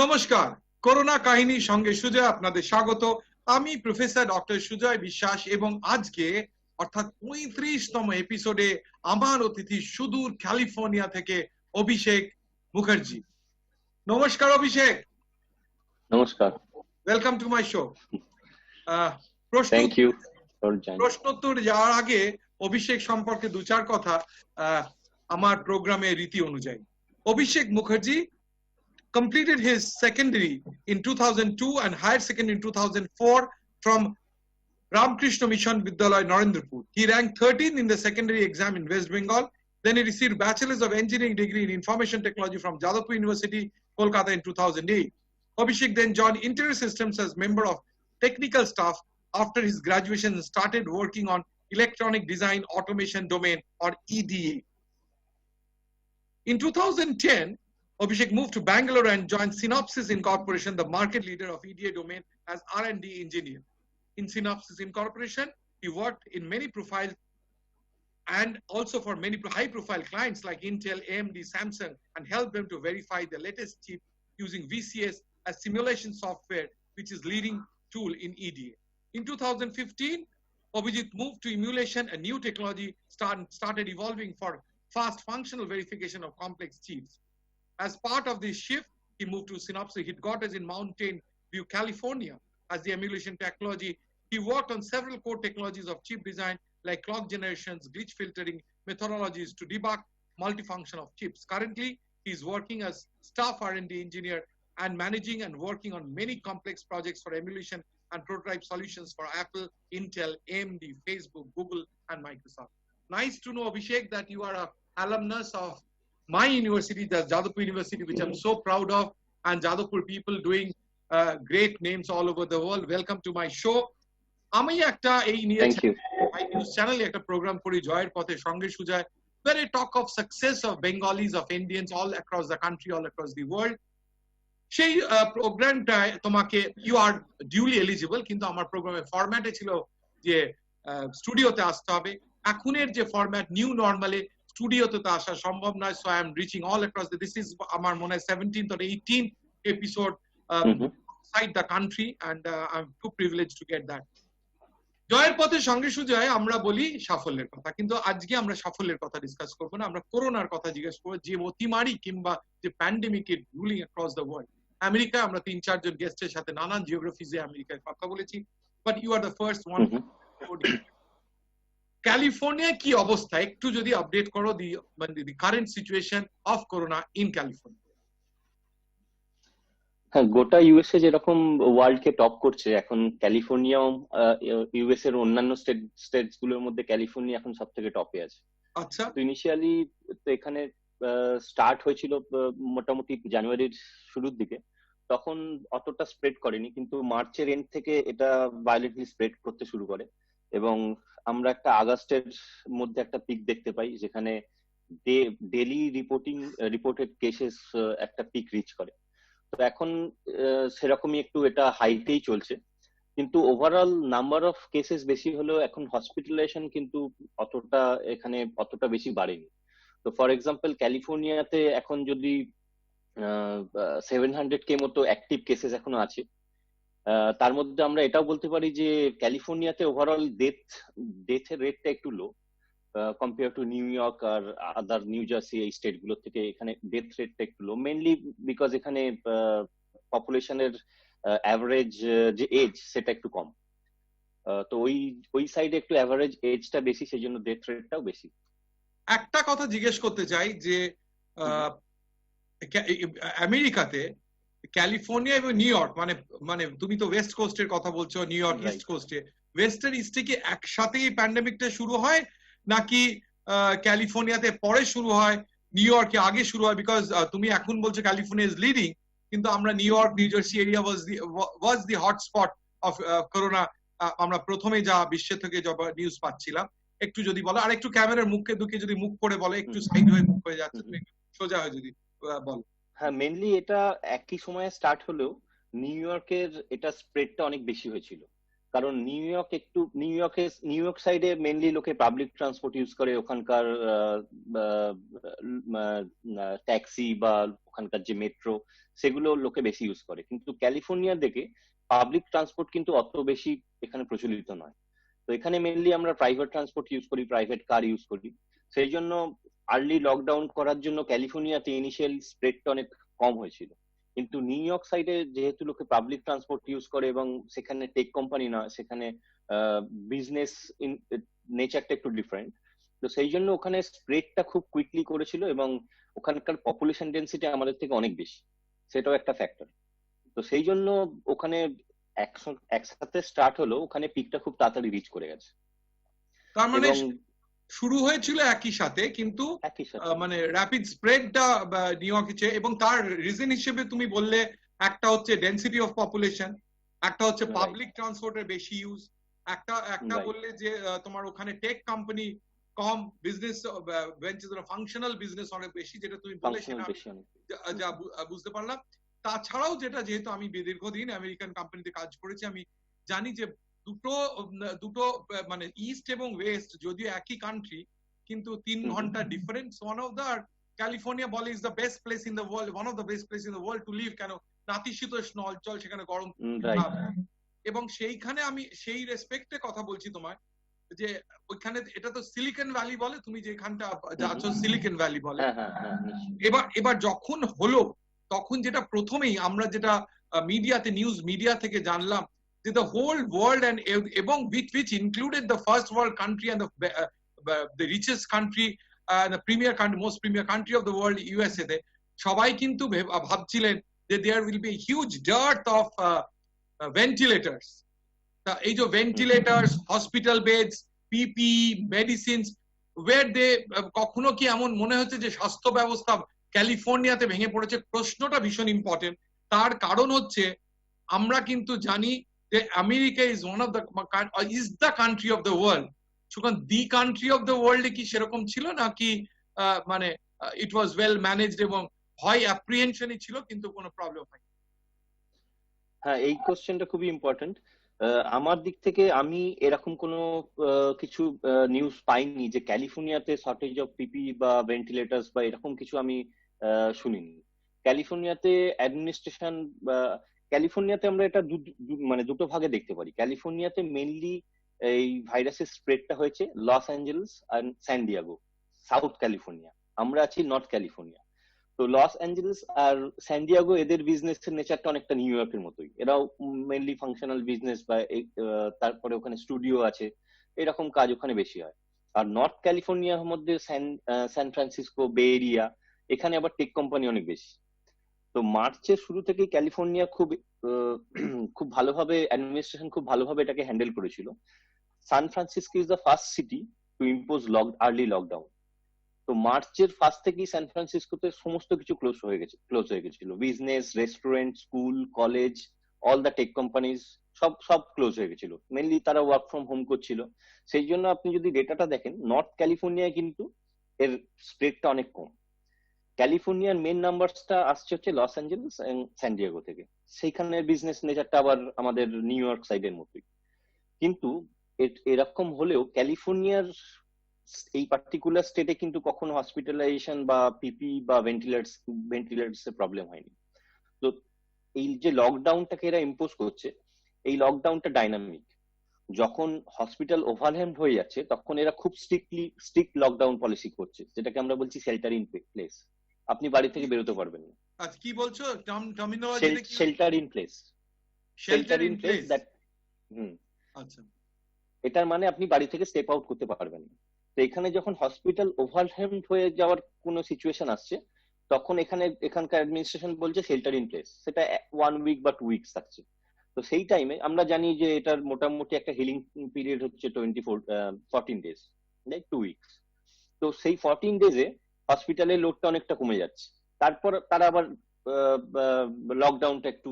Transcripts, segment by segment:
নমস্কার, করোনা কাহিনীর সঙ্গে সুজয় আপনাদের স্বাগত। আমি প্রফেসর ডক্টর সুজয় বিশ্বাস এবং আজকে অর্থাৎ 35তম এপিসোডে আমার অতিথি সুদূর ক্যালিফোর্নিয়া থেকে অভিষেক মুখার্জি। নমস্কার অভিষেক। নমস্কার, welcome to my show. Thank you. প্রশ্নোত্তর যাওয়ার আগে অভিষেক সম্পর্কে দু চার কথা আমার প্রোগ্রামের রীতি অনুযায়ী। অভিষেক Mukherjee completed his secondary in 2002 and higher secondary in 2004 from Ramakrishna Mission Vidyalaya, Narendrapur. He ranked 13th in the secondary exam in West Bengal. Then he received Bachelor's of Engineering degree in Information Technology from Jadavpur University, Kolkata in 2008. Abhishek then joined Interior Systems as member of technical staff after his graduation and started working on electronic design automation domain or EDA. In 2010, Abhishek moved to Bangalore and joined Synopsys Incorporation, the market leader of EDA domain, as R&D engineer. In Synopsys Incorporation, he worked in many profiles and also for many high-profile clients like Intel, AMD, Samsung, and helped them to verify the latest chip using VCS as simulation software, which is leading tool in EDA. In 2015, Abhijit moved to emulation, a new technology started evolving for fast functional verification of complex chips. As part of this shift, he moved to Synopsys headquarters in Mountain View, California. As the emulation technology, he worked on several core technologies of chip design like clock generations, glitch filtering methodologies to debug multifunction of chips. Currently, he is working as staff R&D engineer and managing and working on many complex projects for emulation and prototype solutions for Apple, Intel, AMD, Facebook, Google, and Microsoft. Nice to know, Abhishek, that you are an alumnus of my university, the Jadavpur University, which I'm so proud of, and Jadavpur people doing great names all over the world. Welcome to my show. আমি একটা এই নিয়ে news চ্যানেলে একটা programme করি জয়ের পথে সঙ্গে Sujoy, where I talk of success of Bengalis, of Indians all across the country, all across the world. সেই প্রোগ্রামটায় তোমাকে ইউ আর ডিউলি এলিজিবল, কিন্তু আমার প্রোগ্রামের ফরম্যাটে ছিল যে স্টুডিওতে আসতে হবে। এখনের যে ফরম্যাট নিউ নর্মালে স্টুডিওতে তো আসা সম্ভব নয়, so I am reaching all across this is আমার মনে হয় 17th or 18th episode outside the country and I'm too privileged to get that. জয়ের পথে সঙ্গে সুজয় আমরা বলি সাফল্যের কথা, কিন্তু আজকে আমরা সাফল্যের কথা ডিসকাস করবো না, আমরা করোনার কথা জিজ্ঞেস করবো, যে অতিমারি কিংবা যে pandemic is ruling across the world. আমেরিকায় আমরা 3-4 জন গেস্টের সাথে নানান জিওগ্রাফিজে আমেরিকার কথা বলেছি, but you are the first one. California কি অবস্থা একটু যদি আপডেট করো, the current situation of corona in California. হ্যাঁ, গোটা ইউএসএ যেরকম ওয়ার্ল্ড কে টপ করছে, এখন ক্যালিফোর্নিয়াও ইউএস এর অন্যান্য স্টেটস গুলোর মধ্যে ক্যালিফোর্নিয়া এখন সব থেকে টপে আছে। আচ্ছা, তো ইনিশিয়ালি তো এখানে স্টার্ট হয়েছিল মোটামুটি জানুয়ারির শুরুর দিকে, তখন অতটা স্প্রেড করেনি, কিন্তু মার্চের এন্ড থেকে এটা ভায়োলেন্টলি স্প্রেড করতে শুরু করে এবং আমরা একটা আগস্টের মধ্যে একটা পিক দেখতে পাই যেখানে ডেইলি রিপোর্টেড কেসেস একটা পিক রিচ করে। তো এখন সেরকমই একটু এটা হাইতেই চলছে, কিন্তু ওভারঅল নাম্বার অফ কেসেস বেশি হলেও এখন হসপিটালাইজেশন কিন্তু অতটা বেশি বাড়েনি। তো ফর এক্সাম্পল ক্যালিফোর্নিয়াতে এখন যদি 700K মতো অ্যাক্টিভ কেসেস এখনো আছে, তার মধ্যে আমরা এটাও বলতে পারি যে ক্যালিফোর্নিয়াতে ওভারঅল ডেথের রেটটা একটু low compare to New York আর আদার নিউ জার্সি এই স্টেট গুলোর থেকে। এখানে ডেথ রেটটা একটু লো, মেইনলি বিকজ এখানে পপুলেশনের অ্যাভারেজ যে এজ সেটা একটু কম, তো ওই সাইডে একটু অ্যাভারেজ এজটা বেশি, সেই জন্য ডেথ রেটটাও বেশি। একটা কথা জিজ্ঞেস করতে চাই যে আমেরিকাতে ক্যালিফোর্নিয়া এবং নিউ ইয়র্ক, মানে তুমি তো ওয়েস্ট কোস্টের কথা বলছো, নিউ ইয়র্ক ইস্ট কোস্টে, ওয়েস্টার্ন ইস্টে কি একসাথেই প্যান্ডেমিকটা শুরু হয় নাকি ক্যালিফোর্নিয়াতে পরে শুরু হয়, নিউ ইয়র্কে আগে শুরু হয়? বিকজ তুমি এখন বলছো ক্যালিফোর্নিয়া ইজ লিডিং, কিন্তু আমরা new York new jersey area was the hotspot of corona, আমরা প্রথমে যা বিশ্বের থেকে নিউজ পাচ্ছিলাম। একটু যদি বলো, আর একটু ক্যামেরার মুখে ঢুকে যদি মুখ করে বলো, একটু সাইড হয়ে মুখ হয়ে যাচ্ছে, তুমি সোজা হয়ে যদি বলো। হ্যাঁ, মেইনলি এটা একই সময়ে স্টার্ট হলেও নিউ ইয়র্কের এটা স্প্রেডটা অনেক বেশি হয়েছিল, কারণ নিউ ইয়র্ক সাইডে মেনলি লোকে পাবলিক ট্রান্সপোর্ট ইউজ করে, ওখানকার ট্যাক্সি বা ওখানকার যে মেট্রো সেগুলো লোকে বেশি ইউজ করে। কিন্তু ক্যালিফোর্নিয়ার দিকে পাবলিক ট্রান্সপোর্ট কিন্তু অত বেশি এখানে প্রচলিত নয়। তো এখানে মেনলি আমরা প্রাইভেট ট্রান্সপোর্ট ইউজ করি, প্রাইভেট কার ইউজ করি। সেই জন্য আর্লি লকডাউন করার জন্য ক্যালিফোর্নিয়াতে ইনিশিয়াল স্প্রেডটা অনেক কম হয়েছিল। কিন্তু নিউ ইয়র্ক সাইডে যেহেতু লোকে পাবলিক ট্রান্সপোর্ট ইউজ করে এবং সেখানে টেক কোম্পানি না, সেখানে বিজনেস নেচারটা একটু ডিফারেন্ট, তো সেই জন্য ওখানে স্প্রেডটা খুব কুইকলি করেছিল এবং ওখানকার পপুলেশন ডেন্সিটি আমাদের থেকে অনেক বেশি, সেটাও একটা ফ্যাক্টর। তো সেই জন্য ওখানে একসাথে স্টার্ট হলো, ওখানে পিকটা খুব তাড়াতাড়ি রিচ করে গেছে। তার মানে এবং শুরু হয়েছিল একই সাথে, কিন্তু একই সাথে মানে র্যাপিড স্প্রেডটা নিউ ইয়র্কে, এবং তার রিজন হিসেবে তুমি বললে একটা হচ্ছে ডেনসিটি অফ পপুলেশন, একটা হচ্ছে পাবলিক ট্রান্সপোর্টের বেশি ইউজ, একটা বললে যে তোমার ওখানে টেক কোম্পানি কম, বিজনেস ফাংশনাল বিজনেস অনেক বেশি, যেটা তুমি বললে সেটা যা বুঝতে পারলাম। তাছাড়াও যেটা, যেহেতু আমি দীর্ঘদিন আমেরিকান কোম্পানিতে কাজ করেছি, আমি জানি যে দুটো মানে ইস্ট এবং ওয়েস্ট যদিও একই কান্ট্রি, কিন্তু 3 ঘন্টা difference. One of the California বলে is the best place in the world, one of the best place in the world to live. কেন? নাতিশীতোষ্ণ অঞ্চল, সেখানে গরম, এবং সেইখানে আমি সেই রেসপেক্টে কথা বলছি তোমায়, যে ওইখানে এটা তো সিলিকন ভ্যালি বলে, তুমি যেখানটা আছো সিলিকন ভ্যালি বলে। এবার যখন হলো, তখন যেটা প্রথমেই আমরা যেটা মিডিয়াতে, নিউজ মিডিয়া থেকে জানলাম, যে the whole world and এবং which included the first world country and the richest country, the premier country, most premier country of the world, USA তে সবাই কিন্তু ভাবছিলেন যে there will be a huge dearth of ventilators. তা এই যে ventilators, hospital beds, PPE, medicines, where they কখনো কি এমন মনে হচ্ছে যে স্বাস্থ্য ব্যবস্থা ক্যালিফোর্নিয়াতে ভেঙে পড়েছে? প্রশ্নটা ভীষণ ইম্পর্টেন্ট। তার কারণ হচ্ছে আমরা কিন্তু জানি যে America is one of the is the country of the world. সুতরাং দি কান্ট্রি অফ দ্য ওয়ার্ল্ডে কি সেরকম ছিল নাকি মানে ইট ওয়াজ ওয়েল ম্যানেজড এবং ভয় অ্যাপ্রিহেনশনই ছিল কিন্তু কোনো প্রবলেম হয়নি? হ্যাঁ, এই কোশ্চেনটা খুবই ইম্পর্টেন্ট। আমার দিক থেকে আমি এরকম কোনো কিছু নিউজ পাইনি যে ক্যালিফোর্নিয়াতে শর্টেজ অফ পিপি বা ভেন্টিলেটার্স বা এরকম কিছু আমি শুনিনি। ক্যালিফোর্নিয়াতে অ্যাডমিনিস্ট্রেশন, ক্যালিফোর্নিয়াতে আমরা এটা মানে দুটো ভাগে দেখতে পারি। ক্যালিফোর্নিয়াতে মেইনলি এই ভাইরাসের স্প্রেডটা হয়েছে লস অ্যাঞ্জেলেস আর স্যান ডিয়েগো, সাউথ ক্যালিফোর্নিয়া। আমরা আছি নর্থ ক্যালিফোর্নিয়া। তো লস অ্যাঞ্জেলেস আর স্যান ডিয়েগো, এদের বিজনেসের নেচারটা অনেকটা নিউ ইয়র্কের মতোই। এরাও মেইনলি ফাংশনাল বিজনেস বা তারপরে ওখানে স্টুডিও আছে, এরকম কাজ ওখানে বেশি হয়। আর নর্থ ক্যালিফোর্নিয়ার মধ্যে সান ফ্রান্সিসকো, বে এরিয়া, এখানে আবার টেক কোম্পানি অনেক বেশি। তো মার্চের শুরু থেকে ক্যালিফোর্নিয়া খুব ভালোভাবে অ্যাডমিনিস্ট্রেশন খুব ভালোভাবে এটাকে হ্যান্ডেল করেছিল। San Francisco is the first city to impose early lockdown. তো মার্চের ফার্স্ট থেকেই সান ফ্রান্সিসকোতে সমস্ত কিছু ক্লোজ হয়ে গেছিল। Business, restaurant, school, college, all the tech companies সব ক্লোজ হয়ে গেছিল। মেনলি তারা ওয়ার্ক ফ্রম হোম করছিল। সেই জন্য আপনি যদি ডেটাটা দেখেন, নর্থ ক্যালিফোর্নিয়ায় কিন্তু এর স্প্রেডটা অনেক কম। ক্যালিফোর্নিয়ার মেন নাম্বারসটা আসছে হচ্ছে লস অ্যাঞ্জেলেস এবং স্যান ডিয়েগো থেকে। সেইখানের বিজনেস নেচারটা আবার আমাদের নিউ ইয়র্ক সাইডের মতোই। কিন্তু এরকম হলেও ক্যালিফোর্নিয়ার এই পার্টিকুলার স্টেটে কিন্তু কখনো হসপিটালাইজেশন বা পিপি বা ভেন্টিলেটরস এর প্রবলেম হয়নি। তো এই যে লকডাউনটাকে এরা ইম্পোজ করছে, এই লকডাউনটা ডাইনামিক। যখন হসপিটাল ওভারহেমড হয়ে যাচ্ছে, তখন এরা খুব স্ট্রিক্ট লকডাউন পলিসি করছে, যেটাকে আমরা বলছি শেল্টার ইন প্লেস। আপনি বাড়ি থেকে বেরোতে পারবেন না। আচ্ছা, কি বলছো টার্মিনোলজিটা? Shelter in place. Shelter in place that আচ্ছা, এটার মানে আপনি বাড়ি থেকে স্টেপ আউট করতে পারবেন না। তো এখানে যখন হসপিটাল ওভারহেমড হয়ে যাওয়ার কোনো সিচুয়েশন আসছে, তখন এখানকার অ্যাডমিনিস্ট্রেশন বলছে শেল্টার ইন প্লেস। সেটা 1 উইক বা 2 উইকস থাকছে। তো সেই টাইমে আমরা জানি যে এটার মোটামুটি একটা হিলিং পিরিয়ড হচ্ছে 14 ডেজ, 2 উইকস। তো সেই 14 ডেজে হসপিটালের লোডটা অনেকটা কমে যাচ্ছে। তারপর তারা আবার লকডাউনটা একটু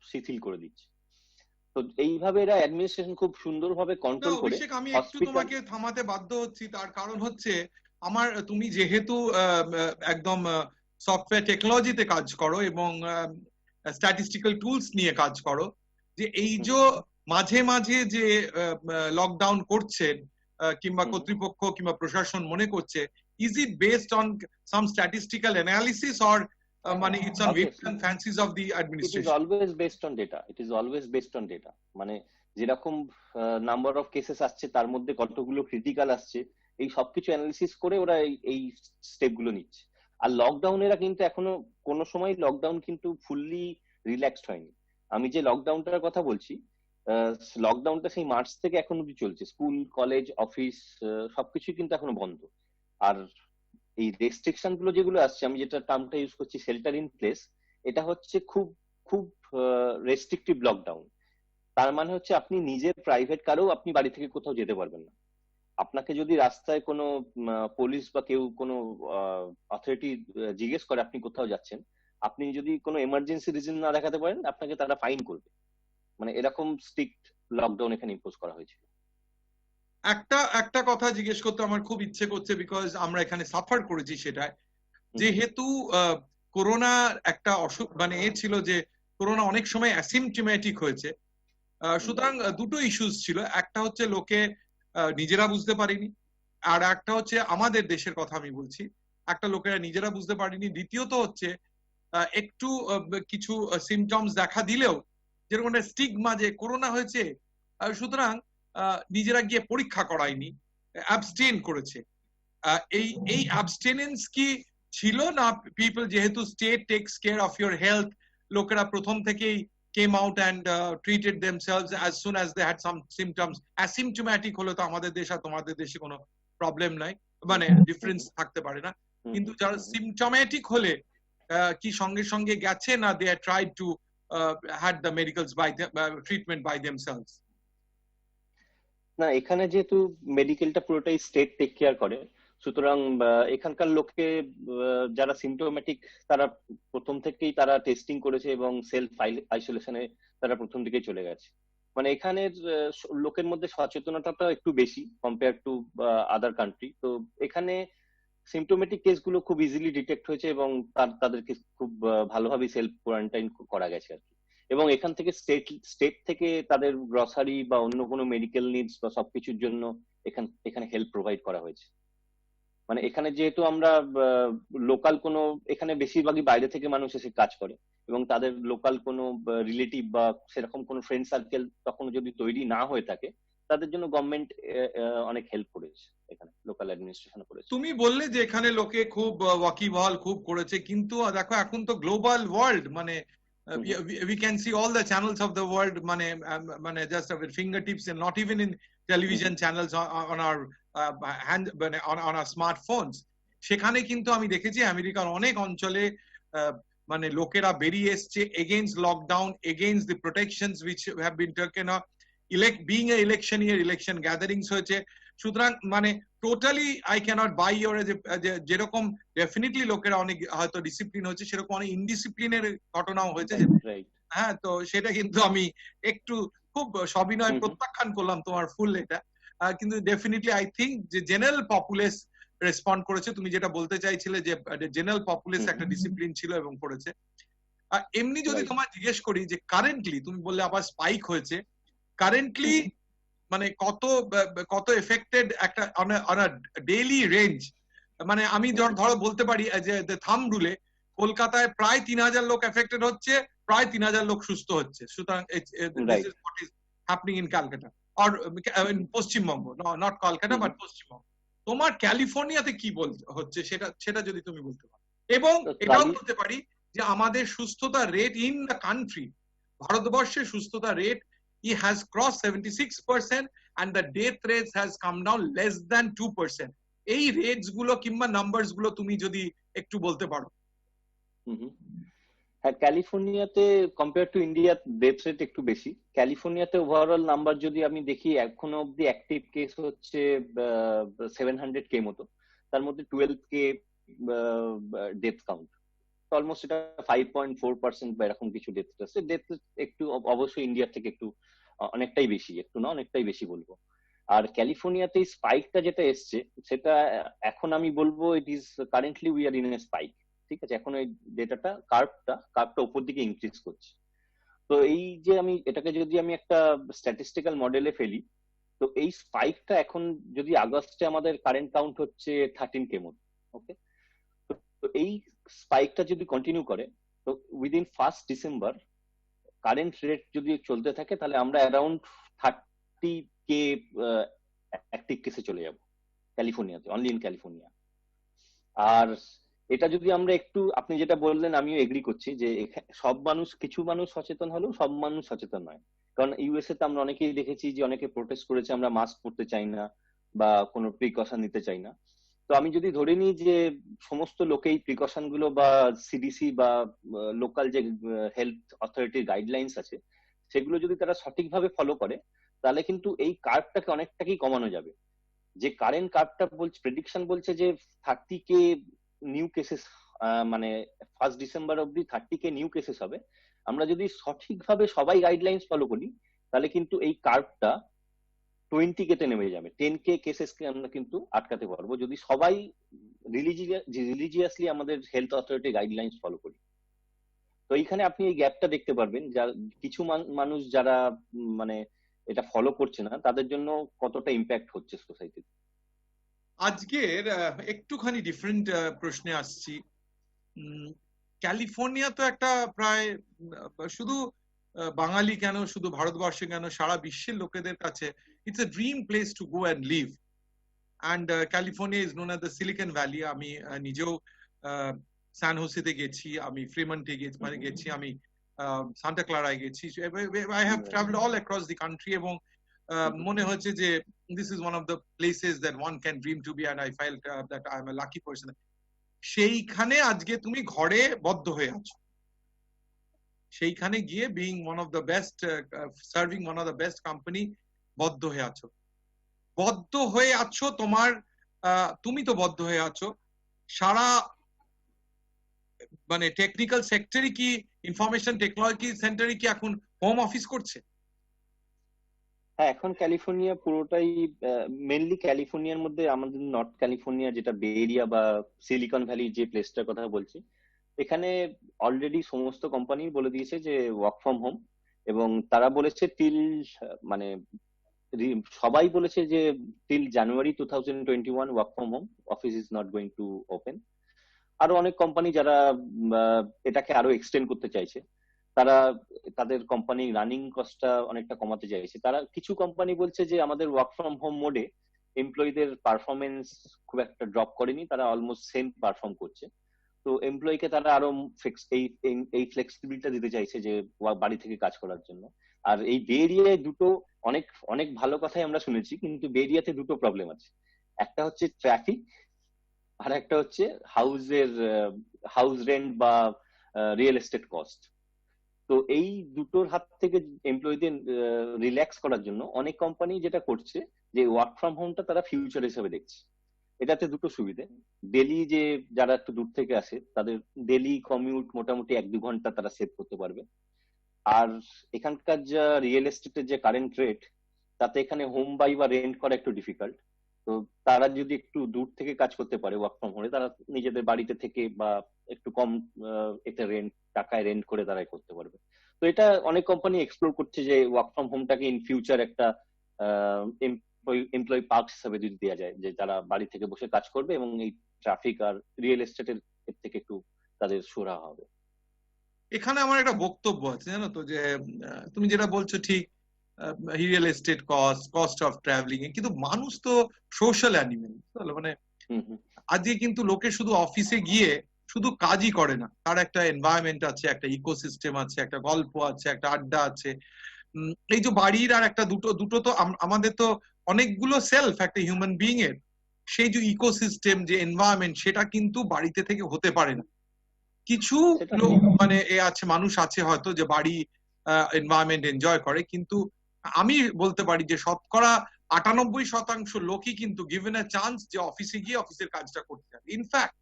শিথিল করে দিচ্ছে। তো এইভাবে এরা অ্যাডমিনিস্ট্রেশন খুব সুন্দরভাবে কন্ট্রোল করে। আমি একটু তোমাকে থামাতে বাধ্য হচ্ছি, তার কারণ হচ্ছে তুমি যেহেতু একদম সফটওয়্যার টেকনোলজিতে কাজ করো এবং স্ট্যাটিস্টিক্যাল টুলস নিয়ে কাজ করো, যে এই যে মাঝে মাঝে যে লকডাউন করছেন কিংবা হুম। কর্তৃপক্ষ কিংবা প্রশাসন মনে করছে, is it based on some statistical analysis or মানে it's on whims Obviously, and fancies of the it is administration? always based on data. It is always based on data. মানে যেরকম নাম্বার অফ কেসেস আসছে তার মধ্যে কতগুলো critical আসছে, এই সবকিছু অ্যানালিসিস করে ওরা এই স্টেপ গুলো নিচ্ছে। আর লকডাউন এরা কিন্তু এখনো কোনো সময় লকডাউন কিন্তু ফুললি রিল্যাক্সড হয়নি। আমি যে লকডাউনটার কথা বলছি, লকডাউনটা সেই মার্চ থেকে এখন অব্দি চলছে। স্কুল, কলেজ, অফিস সবকিছু কিন্তু এখনো বন্ধ। আর এই রেস্ট্রিকশন গুলো যেগুলো আসছে, আমি যেটা টার্মটা ইউজ করছি শেল্টার ইন প্লেস, এটা হচ্ছে খুব খুব রেস্ট্রিকটিভ লকডাউন। তার মানে হচ্ছে আপনি নিজের প্রাইভেট কারেও আপনি বাড়ি থেকে কোথাও যেতে পারবেন না। আপনাকে যদি রাস্তায় কোনো পুলিশ বা কেউ কোনো অথরিটি জিজ্ঞেস করে আপনি কোথাও যাচ্ছেন, আপনি যদি কোনো এমার্জেন্সি রিজন না দেখাতে পারেন, আপনাকে তারা ফাইন করবে। মানে এরকম স্ট্রিক্ট লকডাউন এখানে ইম্পোজ করা হয়েছিল। একটা একটা কথা জিজ্ঞেস করতে আমার খুব ইচ্ছে করছে, বিকজ আমরা এখানে সাফার করেছি সেটাই। যেহেতু করোনা একটা অসুখ মানে এ ছিল যে করোনা অনেক সময় অ্যাসিমটোম্যাটিক হয়েছে, সুতরাং দুটো ইস্যুস ছিল। একটা হচ্ছে লোকে নিজেরা বুঝতে পারেনি, আর একটা হচ্ছে আমাদের দেশের কথা আমি বলছি, একটা লোকেরা নিজেরা বুঝতে পারেনি। দ্বিতীয়ত হচ্ছে একটু কিছু সিমটমস দেখা দিলেও যেরকম একটা স্টিগমা যে করোনা হয়েছে, সুতরাং নিজেরা গিয়ে পরীক্ষা করায়নি, অ্যাবস্টেন করেছে। এই এই অ্যাবস্টেনেন্স কি ছিল না পিপল যেহেতু state tax care of your health, লোকেরা প্রথম থেকেই came out and treated themselves as soon as they had some symptoms? Asymptomatic হলে তো আমাদের দেশ আর তোমাদের দেশে কোনো প্রবলেম নাই, মানে ডিফারেন্স থাকতে পারে না। কিন্তু যারা সিমটোম্যাটিক হলে কি সঙ্গে সঙ্গে গেছে না they had tried to had the medicals by treatment by themselves? না, এখানে যেহেতু মেডিকেলটা পুরোটাই স্টেট টেক কেয়ার করে, সুতরাং এখানকার লোককে যারা সিমটোম্যাটিক তারা প্রথম থেকেই তারা টেস্টিং করেছে এবং সেলফ আইসোলেশনে তারা প্রথম দিকেই চলে গেছে। মানে এখানের লোকের মধ্যে সচেতনতাটা একটু বেশি কম্পেয়ার টু আদার কান্ট্রি। তো এখানে সিমটোমেটিক কেসগুলো খুব ইজিলি ডিটেক্ট হয়েছে এবং তাদেরকে খুব ভালোভাবে সেলফ কোয়ারেন্টাইন করা গেছে আর কি। এবং এখান থেকে স্টেট থেকে তাদের গ্রসারি বা অন্য কোনো মেডিকেল নিডস বা সবকিছুর জন্য এখানে হেল্প প্রোভাইড করা হয়েছে। মানে এখানে যেহেতু আমরা লোকাল কোনো, এখানে বেশিরভাগই বাইরে থেকে মানুষ এসে কাজ করে এবং তাদের লোকাল কোনো রিলেটিভ বা সেরকম কোনো ফ্রেন্ড সার্কেল তখন যদি তৈরি না হয়ে থাকে, তাদের জন্য গভর্নমেন্ট অনেক হেল্প করেছে, এখানে লোকাল অ্যাডমিনিস্ট্রেশন করেছে। তুমি বললে যে এখানে লোকে খুব ওয়াকিবহাল খুব করেছে, কিন্তু দেখো এখন তো গ্লোবাল ওয়ার্ল্ড, মানে we can see all the channels of the world, মানে just at fingertips, and not even in television channels on our hand, on our smartphones. সেখানে কিন্তু আমি দেখেছি আমেরিকার অনেক অঞ্চলে মানে লোকেরা বেরিয়ে এসছে against lockdown, against the protections which have been taken up. Being a election year, election gatherings হয়েছে। সুতরাং মানে totally I cannot buy your, যেরকম ডেফিনেটলি লোকেরা অনেক হয়তো ডিসিপ্লিন হয়েছে, সেরকম অনেক ইনডিসিপ্লিনের ঘটনাও হয়েছে। হ্যাঁ, তো সেটা কিন্তু আমি একটু খুব সবিনয় প্রত্যাখ্যান করলাম তোমার ফুল এটা। কিন্তু ডেফিনেটলি আই থিঙ্ক যে জেনারেল পপুলেস রেসপন্ড করেছে। তুমি যেটা বলতে চাইছিলে যে জেনারেল পপুলেস একটা ডিসিপ্লিন ছিল এবং করেছে। এমনি যদি তোমার জিজ্ঞেস করি যে কারেন্টলি, তুমি বললে আবার স্পাইক হয়েছে, কারেন্টলি মানে কত এফেক্টেড একটা অন আ ডেইলি রেঞ্জ, মানে আমি ধরো বলতে পারি যে থাম রুলে কলকাতায় প্রায় 3000 লোক এফেক্টেড হচ্ছে, প্রায় 3000 লোক সুস্থ হচ্ছে। সুতরাং this is what is happening in Calcutta or in Paschimbanga, not Kolkata but Paschimbanga. তোমার ক্যালিফোর্নিয়াতে কি হচ্ছে সেটা যদি তুমি বলতে পারো, এবং এটাও বলতে পারি যে আমাদের সুস্থতা রেট ইন দ্য কান্ট্রি, ভারতবর্ষের সুস্থতা rate, he has crossed 76% and the death rates has come down less than 2%. এই রেটস গুলো কিংবা নাম্বারস গুলো তুমি যদি একটু বলতে পারো। হ্যাঁ, ক্যালিফোর্নিয়াতে compare to India death rate একটু বেশি। ক্যালিফোর্নিয়াতে ওভারঅল নাম্বার যদি আমি দেখি, এখনো অব্দি অ্যাক্টিভ কেস হচ্ছে 700K মতো, তার মধ্যে 12K ডেথ কাউন্ট, অলমোস্ট এটা 5.4% বা এরকম কিছু ডেথ আছে। ডেথ একটু অবশ্যই ইন্ডিয়ার থেকে একটু অনেকটাই বেশি, একটু না অনেকটাই বেশি বলবো। আর ক্যালিফোর্নিয়াতে স্পাইকটা যেটা এসছে, সেটা এখন আমি বলবো it is currently we are in a spike. ঠিক আছে, এখন ওই ডেটাটা কার্ভটা উপর দিকে ইনক্রিজ করছে। তো এই যে আমি এটাকে যদি আমি একটা স্ট্যাটিস্টিক্যাল মডেলে ফেলি, তো এই স্পাইকটা এখন যদি আগস্টে আমাদের কারেন্ট কাউন্ট হচ্ছে 13K মতো, ওকে, তো এই স্পাইকটা যদি কন্টিনিউ করে, তো within 1st December current rate যদি চলতে থাকে, তাহলে আমরা অ্যারাউন্ড 30K অ্যাক্টিভ কেসে চলে যাব ক্যালিফোর্নিয়াতে, অনলি ইন ক্যালিফোর্নিয়া। আর এটা যদি আমরা একটু, আপনি যেটা বললেন আমিও এগ্রি করছি যে সব মানুষ, কিছু মানুষ সচেতন হলেও সব মানুষ সচেতন নয়। কারণ ইউএসএ তে আমরা অনেকেই দেখেছি যে অনেকে প্রোটেস্ট করেছে, আমরা মাস্ক পরতে চাই না বা কোনো প্রিকশন নিতে চাই না। তো আমি যদি ধরে নিই যে সমস্ত লোকেই প্রিকশন গুলো বা সিডিসি বা লোকাল যে হেলথ অথরিটির গাইডলাইন্স আছে সেগুলো যদি তারা সঠিকভাবে ফলো করে, তাহলে কিন্তু এই কার্ভটাকে অনেকটাই কমানো যাবে। যে কারেন্ট কার্ভটা বলছে, প্রেডিকশন বলছে যে 30K নিউ কেসেস, মানে 1st ডিসেম্বর অব্দি 30K নিউ কেসেস হবে। আমরা যদি সঠিকভাবে সবাই গাইডলাইন্স ফলো করি, তাহলে কিন্তু এই কার্ভটা 20K তে নেমে যাবে। 10K কেসেসকে আমরা কিন্তু আটকাতে পারবো যদি সবাই রিলিজিয়াসলি আমাদের হেলথ অথরিটি গাইডলাইন্স ফলো করি। তো এইখানে আপনি এই গ্যাপটা দেখতে পারবেন, যা কিছু মানুষ যারা মানে এটা ফলো করছে না, তাদের জন্য কতটা ইম্প্যাক্ট হচ্ছে সোসাইটিতে। আজকের একটুখানি ডিফারেন্ট প্রশ্নে আসছি। ক্যালিফোর্নিয়া তো একটা প্রায় শুধু বাঙালি কেন, শুধু ভারতবর্ষে কেন, সারা বিশ্বের লোকেদের কাছে it's a dream place to go and live. And California is known as the Silicon Valley. আমি নিজেও স্যান হোসেতে গেছি, আমি ফ্রিমন্টে গেছি, আমি সান্টা ক্লারায় গেছি। I have travelled all across the country, এবং মনে হচ্ছে যে this is one of the places that one can dream to be, and I felt that I am a lucky person. সেইখানে আজকে তুমি ঘরে বদ্ধ হয়ে আছো, সেইখানে গিয়ে being one of the best, serving one of the best company, বদ্ধ হয়ে আছো তোমার, তুমি তো বদ্ধ হয়ে আছো। সারা মানে টেকনিক্যাল সেক্টরে কি, ইনফরমেশন টেকনোলজি সেন্টারে কি এখন হোম অফিস করছে? হ্যাঁ, এখন ক্যালিফোর্নিয়া পুরোটাই, মেনলি ক্যালিফোর্নিয়ার মধ্যে আমাদের নর্থ ক্যালিফোর্নিয়া যেটা বে এরিয়া বা সিলিকন ভ্যালি যে প্লেসটার কথা বলছি, এখানে অলরেডি সমস্ত কোম্পানি বলে দিয়েছে যে ওয়ার্ক ফ্রম হোম। এবং তারা বলেছে মানে সবাই বলেছে যে till January 2021 work from home, office is not going to open. আরো অনেক কোম্পানি যারা এটাকে আরো এক্সটেন্ড করতে চাইছে, তারা তাদের কোম্পানি রানিং কস্টটা অনেকটা কমাতে চাইছে। তারা কিছু কোম্পানি বলছে যে আমাদের ওয়ার্ক ফ্রম হোম মোডে এমপ্লয়ীদের পারফরমেন্স খুব একটা ড্রপ করেনি, তারা অলমোস্ট সেম পারফর্ম করছে। তো এমপ্লয়ীকে তারা আরো এই ফ্লেক্সিবিলিটি দিতে চাইছে যে বাড়ি থেকে কাজ করার জন্য। আর এই বে এরিয়ায় দুটো অনেক অনেক ভালো কথাই আমরা শুনেছি, কিন্তু বে এরিয়াতে দুটো প্রবলেম আছে। একটা হচ্ছে ট্রাফিক, আর একটা হচ্ছে হাউস রেন্ট বা রিয়েল এস্টেট কস্ট। তো এই দুটোর হাত থেকে এমপ্লয়ীদের রিল্যাক্স করার জন্য অনেক কোম্পানি যেটা করছে যে ওয়ার্ক ফ্রম হোমটা তারা ফিউচার হিসেবে দেখছে। এটাতে দুটো সুবিধে, ডেলি যে যারা একটু দূর থেকে আসে তাদের ডেলি কমিউট মোটামুটি 1-2 ঘন্টা তারা সেভ করতে পারবে। আর এখানকার যা রিয়েল এস্টেটের যে কারেন্ট রেট, তাতে এখানে হোম বাই বা রেন্ট করা একটু ডিফিকাল্ট। তো তারা যদি একটু দূর থেকে কাজ করতে পারে ওয়ার্ক ফ্রম হোমে, তারা নিজেদের বাড়িতে থেকে বা একটু কম এতে টাকায় রেন্ট করে তারাই করতে পারবে। তো এটা অনেক কোম্পানি এক্সপ্লোর করছে যে ওয়ার্ক ফ্রম হোমটাকে ইন ফিউচার একটা এমপ্লয়ি পার্ক হিসেবে যদি দেওয়া যায়, যে তারা বাড়ি থেকে বসে কাজ করবে এবং এই ট্রাফিক আর রিয়েল এস্টেটের থেকে একটু তাদের সুরাহা হবে। এখানে আমার একটা বক্তব্য আছে, জানো তো, যে তুমি যেটা বলছো ঠিক, real estate cost of travelling, কিন্তু মানুষ তো সোশ্যাল অ্যানিমেল। মানে আজকে কিন্তু লোকে শুধু অফিসে গিয়ে শুধু কাজই করে না, তার একটা এনভায়রনমেন্ট আছে, একটা ইকোসিস্টেম আছে, একটা গল্প আছে, একটা আড্ডা আছে। এই যে বাড়ির আর একটা দুটো তো আমাদের তো অনেকগুলো সেলফ একটা হিউম্যান বিইং এর, সেই যে ইকোসিস্টেম, যে এনভায়রনমেন্ট, সেটা কিন্তু বাড়িতে থেকে হতে পারে না। কিছু লোক মানে আছে, মানুষ আছে হয়তো যে বাড়ি এনভায়রনমেন্ট এনজয় করে, কিন্তু আমি বলতে পারি যে শতকরা 98% লোকই কিন্তু গিভেন আ চান্স যে অফিসে গিয়ে অফিসের কাজটা করতে হবে। ইনফ্যাক্ট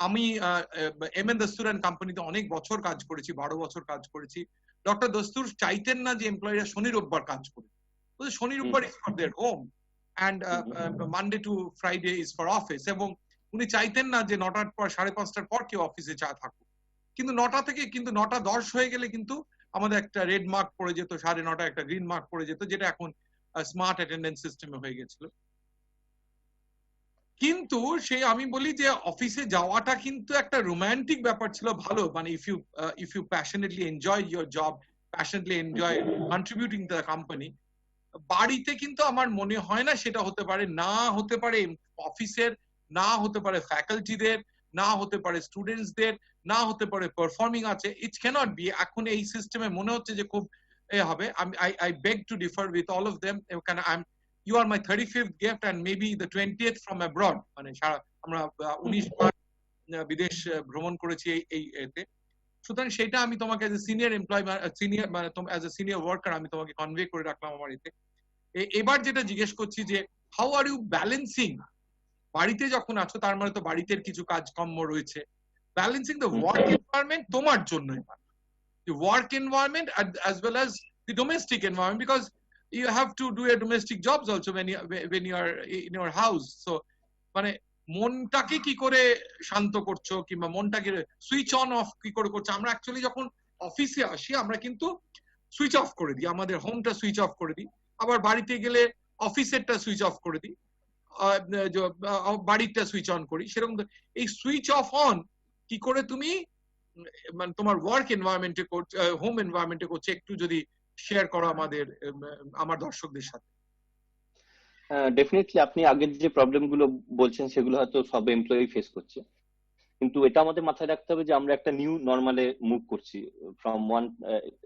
আমি এম এন দস্তুর অ্যান্ড কোম্পানিতে অনেক বছর কাজ করেছি, 12 বছর কাজ করেছি। ডক্টর দস্তুর চাইতেন না যে এমপ্লয়িরা শনি রোববার কাজ করে, শনি রোববার is for their home and Monday to Friday is for office. এবং উনি চাইতেন না যে 9টার পর 5:30টার পর কেউ অফিসে থাকুক। কিন্তু 9টা থেকে কিন্তু 9:10 হয়ে গেলে কিন্তু আমাদের একটা রেড মার্ক পড়ে যেত, 9:30 একটা গ্রিন মার্ক পড়ে যেত, যেটা এখন স্মার্ট অ্যাটেন্ডেন্স সিস্টেমে হয়ে গেছিল। কিন্তু সেই আমি বলি যে অফিসে যাওয়াটা কিন্তু একটা রোমান্টিক ব্যাপার ছিল, ভালো, মানে if you passionately enjoy your job, passionately enjoy contributing to the company. বাড়িতে কিন্তু আমার মনে হয় না সেটা হতে পারে, না হতে পারে অফিসের, না হতে পারে ফ্যাকাল্টিদের, না হতে পারে স্টুডেন্টসদের, না হতে পারে পারফর্মিং আছে, ইট ক্যানট বি। এখন এই সিস্টেমে মনে হচ্ছে যে খুব হবে। I beg to differ with all of them. You are my 35th gift and maybe the 20th from abroad. মানে আমরা 19 বার বিদেশ ভ্রমণ করেছি এই এতে। সুতরাং সেটা আমি তোমাকে as a senior employee, senior মানে অ্যাজ এ সিনিয়র ওয়ার্কার আমি তোমাকে কনভে করে রাখলাম আমার এতে। এবার যেটা জিজ্ঞেস করছি যে হাউ আর ইউ ব্যালেন্সিং, বাড়িতে যখন আছো তার মানে তো বাড়িতে কিছু কাজকর্ম রয়েছে, ব্যালেন্সিং দ্য ওয়ার্ক এনভায়রনমেন্ট তোমার জন্য, the work environment as well as the domestic environment, because you have to do your domestic jobs also when you are in your house. So মানে মনটাকে কি করে শান্ত করছো, কিংবা মনটাকে সুইচ অন অফ কি করে করছো। আমরা অ্যাকচুয়ালি যখন অফিসে আসি আমরা কিন্তু সুইচ অফ করে দিই, আমাদের হোমটা সুইচ অফ করে দিই, আবার বাড়িতে গেলে অফিসেরটা সুইচ অফ করে দিই, বাড়িরটা সুইচ অন করি। সেরকম এই সুইচ অফ অন কি করে তুমি মানে তোমার ওয়ার্ক এনভায়রনমেন্টে করছো, হোম এনভায়রনমেন্টে করছো, একটু যদি শেয়ার করো আমার দর্শকদের সাথে। ডেফিনেটলি আপনি আগের যে প্রবলেম গুলো বলছেন সেগুলো হয়তো সব এমপ্লয়ি ফেস করছে, কিন্তু এটা আমাদের মাথায় রাখতে হবে যে আমরা একটা নিউ নর্মালে মুভ করছি ফ্রম ওয়ান,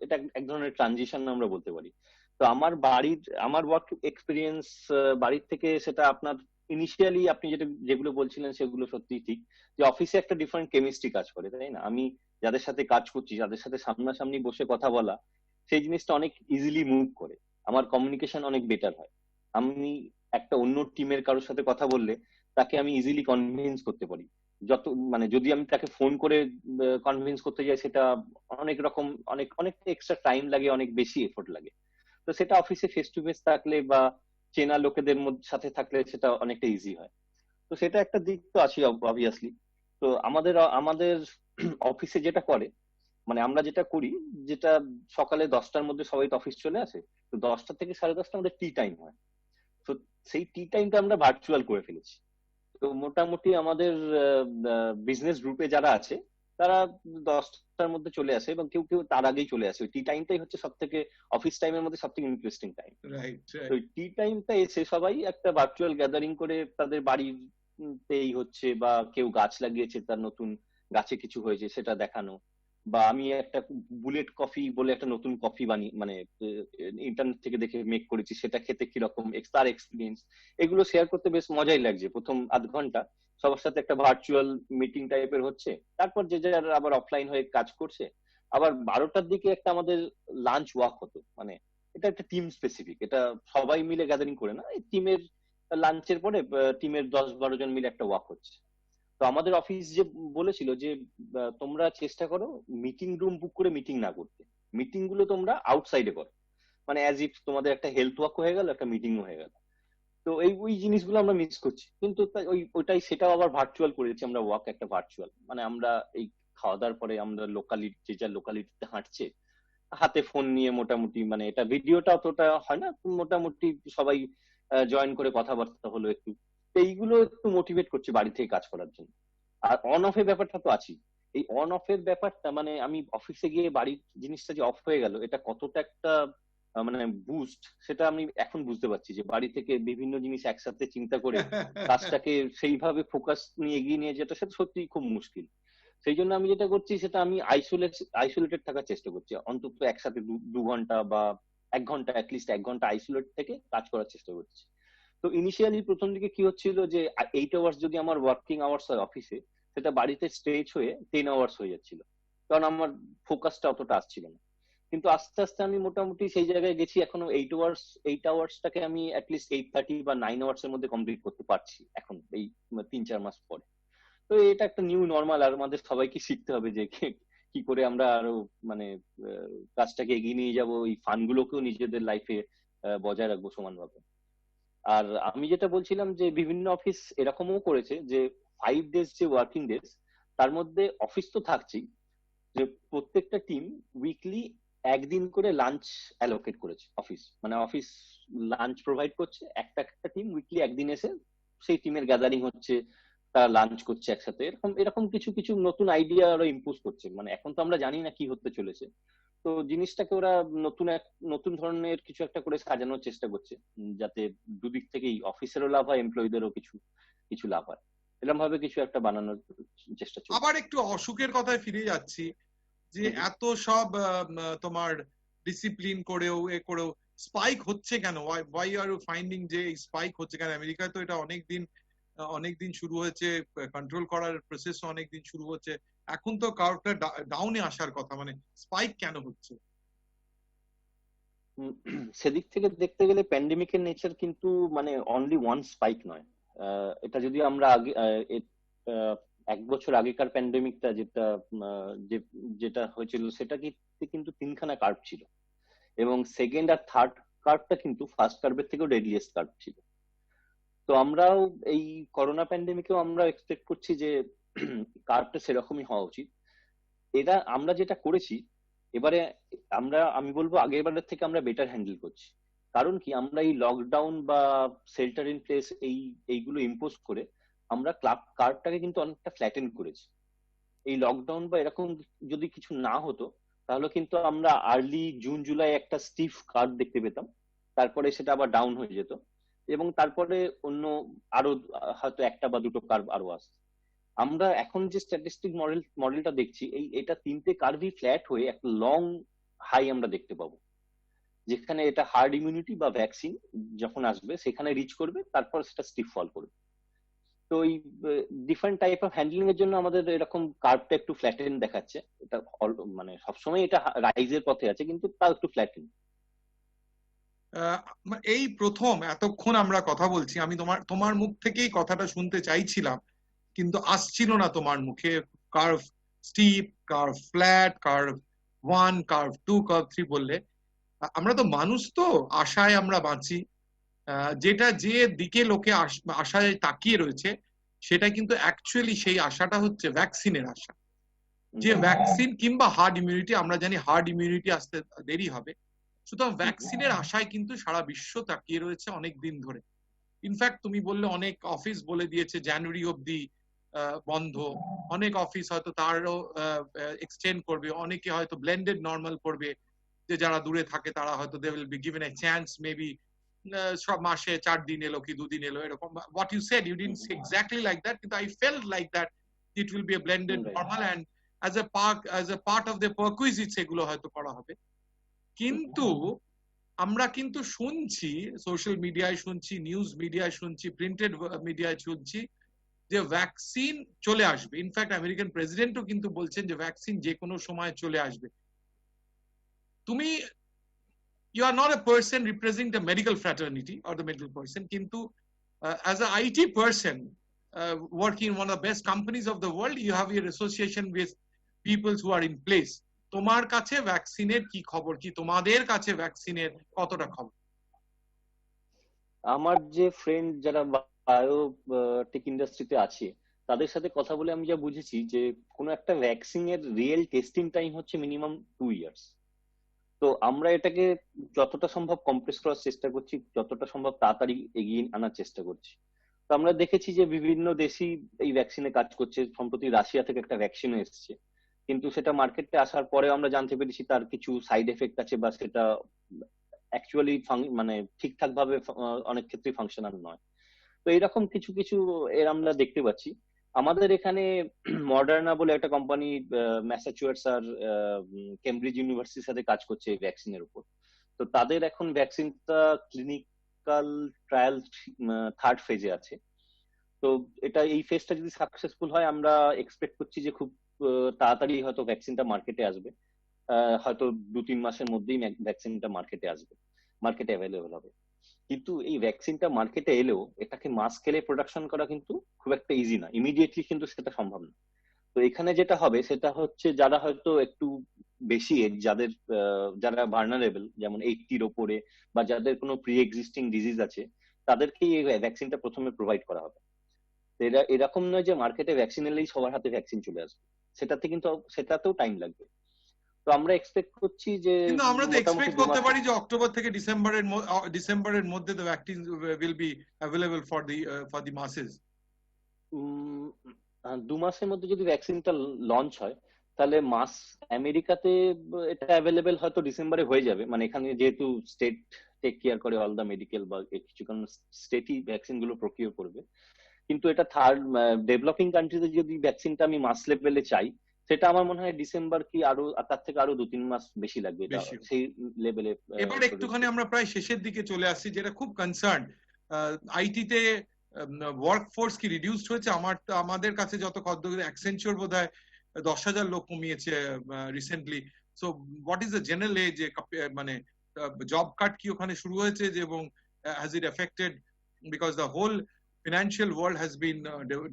এটা এক ধরনের ট্রানজিশন আমরা বলতে পারি। তো আমার ওয়ার্ক এক্সপিরিয়েন্স বাড়ির থেকে, সেটা আপনার ইনিশিয়ালি আপনি যেগুলো বলছিলেন সেগুলো সত্যি ঠিক, যে অফিসে একটা ডিফারেন্ট কেমিস্ট্রি কাজ করে, তাই না? আমি যাদের সাথে কাজ করছি, যাদের সাথে সামনাসামনি বসে কথা বলা, সেই জিনিসটা অনেক ইজিলি মুভ করে, আমার কমিউনিকেশন অনেক বেটার হয়। আমি একটা অন্য টিমের কারোর সাথে কথা বললে তাকে আমি ইজিলি কনভিন্স করতে পারি। যত মানে যদি আমি তাকে ফোন করে কনভিন্স করতে যাই, সেটা অনেক রকম অনেক এক্সট্রা টাইম লাগে, অনেক বেশি এফোর্ট লাগে। তো সেটা অফিসে ফেস টু ফেস থাকলে বা চেনা লোকেদের সাথে থাকলে সেটা অনেকটা ইজি হয়। তো সেটা একটা দিক তো আছে অবভিয়াসলি। তো আমাদের অফিসে যেটা করে, মানে আমরা যেটা করি, যেটা সকালে 10টার মধ্যে সবাই তো অফিস চলে আসে, তো 10টা থেকে 10:30 আমাদের টি টাইম হয়। তো সেই টি টাইমটা আমরা ভার্চুয়াল করে ফেলেছি। তো মোটামুটি আমাদের বিজনেস গ্রুপে যারা আছে তারা 10টার মধ্যে চলে আসে, এবং কেউ কেউ তার আগেই চলে আসে। ওই টি টাইমটাই হচ্ছে সব থেকে অফিস টাইমের মধ্যে সব থেকে ইন্টারেস্টিং টাইম। তো টি টাইমটা এসে সবাই একটা ভার্চুয়াল গ্যাদারিং করে তাদের বাড়িতেই হচ্ছে, বা কেউ গাছ লাগিয়েছে, তার নতুন গাছে কিছু হয়েছে সেটা দেখানো, বা আমি একটা বুলেট কফি বলে একটা নতুন কফি মানে ইন্টারনেট থেকে দেখে মেক করেছি, সেটা খেতে কিরকম তার এক্সপিরিয়েন্স, এগুলো শেয়ার করতে বেশ মজাই লাগছে। প্রথম আধ ঘন্টা সবার সাথে একটা ভার্চুয়াল মিটিং টাইপের হচ্ছে, তারপর যে যারা আবার অফলাইন হয়ে কাজ করছে। আবার 12টার দিকে একটা আমাদের লাঞ্চ ওয়াক হতো, মানে এটা একটা টিম স্পেসিফিক, এটা সবাই মিলে গ্যাদারিং করে না, এই টিমের লাঞ্চের পরে টিমের 10-12 জন মিলে একটা ওয়াক হচ্ছে। তো আমাদের অফিস যে বলেছিল যে তোমরা চেষ্টা করো মিটিং রুম বুক করে মিটিং না করতে, মিটিং গুলো তোমরা আউটসাইডে করো, মানে অ্যাজ ইফ তোমাদের একটা হেলথ ওয়াক হয়ে গেল, একটা মিটিংও হয়ে গেল। তো ওই জিনিসগুলো আমরা মিস করছি, কিন্তু সেটাও আবার ভার্চুয়াল করেছি আমরা, ওয়াক একটা ভার্চুয়াল, মানে আমরা এই খাওয়া দাওয়ার পরে আমরা যে যার লোকালিটিতে হাঁটছে, হাতে ফোন নিয়ে মোটামুটি, মানে এটা ভিডিওটা অতটা হয় না, মোটামুটি সবাই জয়েন করে কথাবার্তা হলো একটু। এইগুলো একটু মোটিভেট করছে বাড়ি থেকে কাজ করার জন্য। আর অন অফ এর ব্যাপারটা তো আছেই। এই অন অফ এর ব্যাপারটা, মানে আমি অফিসে গিয়ে বাড়ির জিনিসটা যে অফ হয়ে গেল, এটা কতটা একটা মানে বুস্ট, সেটা আমি এখন বুঝতে পারছি, যে বাড়ি থেকে বিভিন্ন জিনিস একসাথে চিন্তা করে কাজটাকে সেইভাবে ফোকাস নিয়ে এগিয়ে নিয়ে যেটা, সেটা সত্যিই খুব মুশকিল। সেই জন্য আমি যেটা করছি, সেটা আমি আইসোলেটেড থাকার চেষ্টা করছি, অন্তত একসাথে 2 ঘন্টা বা 1 ঘন্টা, অ্যাটলিস্ট 1 ঘন্টা আইসোলেট থেকে কাজ করার চেষ্টা করছি। তো ইনিশিয়ালি প্রথম দিকে কি হচ্ছিল, যে 8 আওয়ার্স যদি আমার ওয়ার্কিং আওয়ার্স হয় অফিসে, সেটা বাড়িতে স্ট্রেচ হয়ে 10 আওয়ার্স হয়ে যাচ্ছিল, কারণ আমার ফোকাসটা অতটা আসছিল না। কিন্তু আস্তে আস্তে আমি মোটামুটি সেই জায়গায় গেছি, এখনো 8 আওয়ার্সটাকে আমি অ্যাটলিস্ট 8:30 বা 9 আওয়ার্স এর মধ্যে কমপ্লিট করতে পারছি এখন, এই 3-4 মাস পরে। তো এটা একটা নিউ নর্মাল, আর আমাদের সবাইকে শিখতে হবে যে কি করে আমরা আরো মানে কাজটাকে এগিয়ে নিয়ে যাব, এই ফানগুলোকেও নিজেদের লাইফে বজায় রাখবো সমানভাবে। আর আমি যেটা বলছিলাম, যে বিভিন্ন অফিস এরকমও করেছে যে 5 ডেজ যে ওয়ার্কিং ডেজ, তার মধ্যে অফিস তো থাকছেই, যে প্রত্যেকটা টিম উইকলি একদিন করে লাঞ্চ অ্যালোকেট করেছে অফিস, মানে অফিস লাঞ্চ প্রোভাইড করছে, একটা একটা টিম উইকলি একদিন এসে সেই টিমের গ্যাদারিং হচ্ছে, তারা লাঞ্চ করছে একসাথে। এরকম এরকম কিছু কিছু নতুন আইডিয়া ওরা ইম্পোজ করছে। মানে এখন তো আমরা জানি না কি হতে চলেছে, তো জিনিসটাকে ওরা নতুন ধরনের কিছু একটা করে সাজানোর চেষ্টা করছে, যাতে দুদিক থেকেই অফিসেরও লাভ হয়, এমপ্লয়ীদেরও কিছু কিছু লাভ হয়। এরকম ভাবে কিছু একটা বানানোর চেষ্টা চলছে। আবার একটু অসুখের কথায় ফিরে যাচ্ছি, যে এত সব তোমার ডিসিপ্লিন করেও করেও স্পাইক হচ্ছে কেন? ওয়াই আর ইউ ফাইন্ডিং যে স্পাইক হচ্ছে কেন? আমেরিকায় তো এটা অনেকদিন শুরু হয়েছে, কন্ট্রোল করার প্রসেস অনেকদিন শুরু হচ্ছে, এখন তো কার্ভটা ডাউনে আসার কথা, মানে স্পাইক কেন হচ্ছে? সেদিক থেকে দেখতে গেলে প্যান্ডেমিকের নেচার কিন্তু মানে অনলি ওয়ান স্পাইক নয়। এটা যদি আমরা আগে এক বছর আগেকার প্যান্ডেমিকটা যেটা হয়েছিল, সেটা কিন্তু তিনখানা কার্ভ ছিল, এবং সেকেন্ড আর থার্ড কার্ভটা কিন্তু ফার্স্ট কার্ভের থেকেও ডেডলিয়েস্ট কার্ভ ছিল। তো আমরাও এই করোনা প্যান্ডেমিকেও আমরা এক্সপেক্ট করছি যে কার্ভটা সেরকমই হওয়া উচিত। এটা আমরা যেটা করেছি এবারে, আমি বলবো আগের বারের থেকে আমরা বেটার হ্যান্ডেল করছি। কারণ কি, আমরা এই লকডাউন বা শেল্টার ইন প্লেস এইগুলো ইম্পোজ করে আমরা কার্ভটাকে কিন্তু অনেকটা ফ্ল্যাটেন করেছি। এই লকডাউন বা এরকম যদি কিছু না হতো, তাহলে কিন্তু আমরা আর্লি জুন জুলাই একটা স্টিফ কার্ভ দেখতে পেতাম, তারপরে সেটা আবার ডাউন হয়ে যেত, এবং তারপরে অন্য আরো হয়তো একটা বা দুটো কার্ভ আরো আসতো। আমরা এখন যে স্ট্যাটিস্টিক মডেলটা দেখছি, এটা তিনটে কার্ভই ফ্ল্যাট হয়ে একটা লং হাই আমরা দেখতে পাবো, যেখানে এটা হার্ড ইমিউনিটি বা ভ্যাকসিন যখন আসবে সেখানে রিচ করবে, তারপর সেটা স্টিফ ফল করবে। তো এই ডিফারেন্ট টাইপ অফ হ্যান্ডলিং এর জন্য আমাদের এরকম কার্ভটা একটু ফ্ল্যাটেন দেখাচ্ছে। এটা মানে সবসময় এটা রাইজের পথে আছে, কিন্তু তাও একটু ফ্ল্যাটেন। এই প্রথম এতক্ষণ আমরা কথা বলছি, আমি তোমার মুখ থেকেই কথাটা শুনতে চাইছিলাম, কিন্তু আসছিল না তোমার মুখে। Curve steep, curve flat, curve 1, curve 2, curve 3 বললে। আমরা তো মানুষ, তো আশায় আমরা বাঁচি। যেটা যে দিকে লোকে আশায় তাকিয়ে রয়েছে, সেটা কিন্তু অ্যাকচুয়ালি সেই আশাটা হচ্ছে ভ্যাকসিনের আশা। যে ভ্যাকসিন কিংবা হার্ড ইমিউনিটি, আমরা জানি হার্ড ইমিউনিটি আসতে দেরি হবে, সুতরাং ভ্যাকসিনের আশায় কিন্তু সারা বিশ্ব তাকিয়ে রয়েছে অনেক দিন ধরে। ইনফ্যাক্ট তুমি বললে অনেক অফিস বলে দিয়েছে জানুয়ারি অব্দি বন্ধ, অনেক অফিস হয়তো তারও এক্সটেন্ড করবে, অনেকে হয়তো ব্লেন্ডেড নর্মাল করবে, যে যারা দূরে থাকে তারা হয়তো they will be given a chance, maybe সব মাসে 4 দিন এলো কি 2 দিন এলো এরকম। What you said, you didn't say exactly like that, কিন্তু I felt like that it will be a blended normal, and as a part of the perquisites এগুলো হয়তো করা হবে। কিন্তু আমরা কিন্তু শুনছি, সোশ্যাল মিডিয়ায় শুনছি, নিউজ মিডিয়ায় শুনছি, প্রিন্টেড মিডিয়ায় শুনছি যে ভ্যাকসিন চলে আসবে। ইনফ্যাক্ট আমেরিকান প্রেসিডেন্টও কিন্তু বলছেন যে ভ্যাকসিন যে কোনো সময় চলে আসবে। তুমি, you are not a person representing the medical fraternity or the medical person, কিন্তু as an IT person working in one of the best companies of the world, you have your association with people who are in place. তোমার কাছে ভ্যাকসিনের কি খবর, কি তোমাদের কাছে ভ্যাকসিনের কতটা খবর? আমার যে ফ্রেন্ড যারা বায়োটেক ইন্ডাস্ট্রিতে আছে, তাদের সাথে কথা বলে আমি যা বুঝেছি যে কোনো একটা ভ্যাকসিন এর রিয়েল টেস্টিং টাইম হচ্ছে মিনিমাম 2 ইয়ার্স। তো আমরা এটাকে যতটা সম্ভব কম্প্রেস করার চেষ্টা করছি, যতটা সম্ভব তাড়াতাড়ি এগিয়ে আনার চেষ্টা করছি। তো আমরা দেখেছি যে বিভিন্ন দেশই এই ভ্যাকসিনে কাজ করছে। সম্প্রতি রাশিয়া থেকে একটা ভ্যাকসিনও এসেছে, কিন্তু সেটা মার্কেটে আসার পরে আমরা জানতে পেরেছি তার কিছু সাইড এফেক্ট আছে, বা সেটা অ্যাকচুয়ালি মানে ঠিকঠাক ভাবে অনেক ক্ষেত্রে ফাংশনাল নয়। তো এরকম কিছু কিছু আমরা দেখতে পাচ্ছি। আমাদের এখানে মডার্না বলে একটা কোম্পানি ম্যাসাচুয়েটস আর কেমব্রিজ ইউনিভার্সিটির সাথে কাজ করছে এই ভ্যাকসিনের উপর। তো তাদের এখন ভ্যাকসিনটা ক্লিনিক্যাল ট্রায়াল থার্ড ফেজে আছে। তো এই ফেজটা যদি সাকসেসফুল হয়, আমরা এক্সপেক্ট করছি যে খুব তাড়াতাড়ি হয়তো ভ্যাকসিনটা মার্কেটে আসবে। হয়তো 2-3 মাসের মধ্যেই ভ্যাকসিনটা মার্কেটে আসবে, মার্কেটে অ্যাভেলেবল হবে। কিন্তু এই ভ্যাকসিনটা মার্কেটে এলেও এটাকে মাস স্কেলে প্রোডাকশন করা কিন্তু খুব একটা ইজি না, ইমিডিয়েটলি কিন্তু সেটা সম্ভব না। তো এখানে যেটা হবে সেটা হচ্ছে, যারা হয়তো একটু বেশি এজ, যারা ভার্নারেবল, যেমন 80-র ওপরে, বা যাদের কোনো প্রি এক্সিস্টিং ডিজিজ আছে, তাদেরকেই এই ভ্যাকসিনটা প্রথমে প্রোভাইড করা হবে। এরকম নয় যে মার্কেটে ভ্যাকসিন এলেই সবার হাতে ভ্যাকসিন চলে আসবে, সেটাতেও টাইম লাগবে। তো আমরা এক্সপেক্ট করছি যে কিন্তু আমরা তো মোটামুটি এক্সপেক্ট করতে পারি যে অক্টোবর থেকে ডিসেম্বরের মধ্যে the vaccine will be available for the masses. 2 মাসের মধ্যে যদি ভ্যাকসিনটা লঞ্চ হয় তাহলে আমেরিকাতে এটা অ্যাভেলেবেল হয়তো ডিসেম্বরে হয়ে যাবে, মানে এখানে যেহেতু স্টেট টেক কেয়ার করে অল দা মেডিকেল বা কিছু কারণ স্টেটই ভ্যাকসিন গুলো প্রকিউর করবে। কিন্তু এটা ডেভেলপিং কান্ট্রিতে যদি ভ্যাকসিনটা আমি মাস লেভেলে চাই, সেটা আমার মনে হয় ডিসেম্বর কি আরো তার থেকে আরো 2-3 মাস বেশি লাগবে এটা সেই লেভেলে। এবার একটুখানি আমরা প্রায় শেষের দিকে চলে আসছি, যেটা খুব কনসার্ন। আইটিতে ওয়ার্কফোর্স কি রিডিউসড হয়েছে? আমাদের কাছে যত খবর, অ্যাকসেঞ্চার বোধহয় 10,000 লোক কমিয়েছে recently. So what is the general age, মানে জব কাট কি ওখানে শুরু হয়েছে এবং has it affected, because the whole financial world has been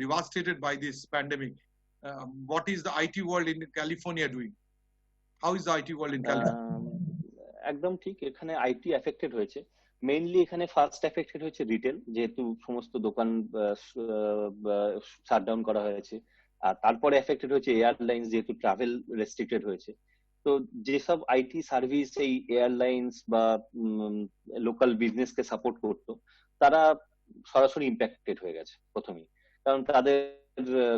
devastated by this pandemic. What is the IT world in California doing? How is the IT world in California? একদম ঠিক, এখানে IT affected হয়েছে। Mainly এখানে first affected হয়েছে retail, যেহেতু সমস্ত দোকান shutdown করা হয়েছে। আর তারপরে এফেক্টেড হয়েছে এয়ারলাইন্স, যেহেতু ট্রাভেল রেস্ট্রিক্টেড হয়েছে। তো যেসব আইটি সার্ভিস এই এয়ারলাইন্স বা লোকাল বিজনেসকে সাপোর্ট করতো, তারা সরাসরি ইম্প্যাক্টেড হয়ে গেছে প্রথমেই, কারণ তাদের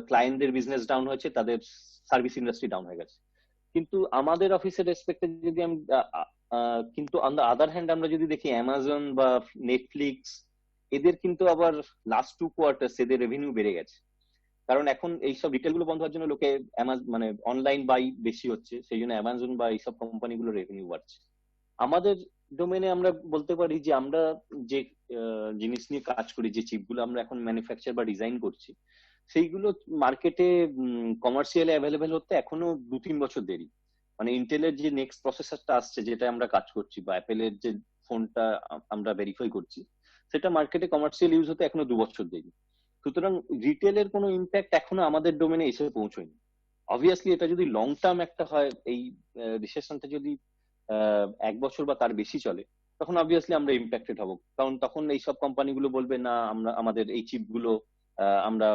ক্লায়েন্টদের বিজনেস ডাউন হয়েছে, তাদের সার্ভিস ইন্ডাস্ট্রি ডাউন হয়ে গেছে। কিন্তু আমাদের অফিসের রেসপেক্টে যদি আমি কিন্তু অন দ্য আদার হ্যান্ড আমরা যদি দেখি অ্যামাজন বা নেটফ্লিক্স, এদের কিন্তু আবার লাস্ট 2 কোয়ার্টার্স এদের রেভিনিউ বেড়ে গেছে। কারণ এখন এইসব রিটেল গুলো বন্ধ হওয়ার জন্য লোকে মানে অনলাইন বাই বেশি হচ্ছে, সেই জন্য অ্যামাজন বা এইসব কোম্পানিগুলো রেভিনিউ বাড়ছে। আমাদের ডোমেনে আমরা বলতে পারি যে আমরা যে জিনিস নিয়ে কাজ করি, যে চিপগুলো আমরা এখন ম্যানুফ্যাকচার বা ডিজাইন করছি, সেইগুলো মার্কেটে কমার্শিয়ালি অ্যাভেলেবেল হতে এখনো 2-3 বছর দেরি। মানে ইন্টেলের যে নেক্সট প্রসেসরটা আসছে, যেটা আমরা কাজ করছি, বা অ্যাপেলের যে ফোনটা আমরা ভেরিফাই করছি, সেটা মার্কেটে কমার্শিয়াল ইউজ হতে এখনো 2 বছর দেরি। সুতরাং রিটেলের কোনো ইম্প্যাক্ট এখনো আমাদের ডোমেনে এসে পৌঁছয়নি। অবভিয়াসলি এটা যদি লং টার্ম একটা হয়, এই রিসেশনটা যদি 1 বছর বা তার বেশি চলে, তখন অবভিয়াসলি আমরা ইম্প্যাক্টেড হব। কারণ তখন এইসব কোম্পানিগুলো বলবে না, আমাদের এই চিপগুলো আমরা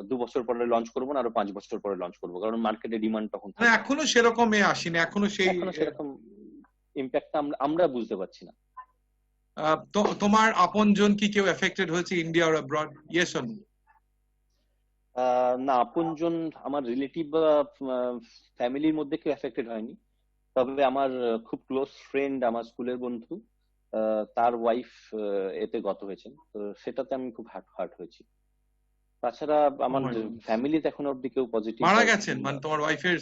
2 বছর পরে লঞ্চ করবো না, আরো 5 বছর পরে লঞ্চ করবো, কারণ মার্কেটে ডিমান্ড তখন এখনো সেরকম আসেনি, এখনো সেরকম ইম্প্যাক্টটা আমরা বুঝতে পারছি না। তোমার আপনজন কি কেউ এফেক্টেড হয়েছে India or abroad? Yes or no? না, আপনজন আমার রিলেটিভ বা ফ্যামিলির মধ্যে কেউ এফেক্টেড হয়নি। তবে আমার খুব ক্লোজ ফ্রেন্ড, আমার স্কুলের বন্ধু, তার ওয়াইফ এতে গত হয়েছেন, তো সেটাতে আমি খুব হার্ট হয়েছি। তাছাড়া আমার ফ্যামিলিতে এখনো অব্দি কেউ পজিটিভ মারা গেছেন, মানে তোমার ওয়াইফের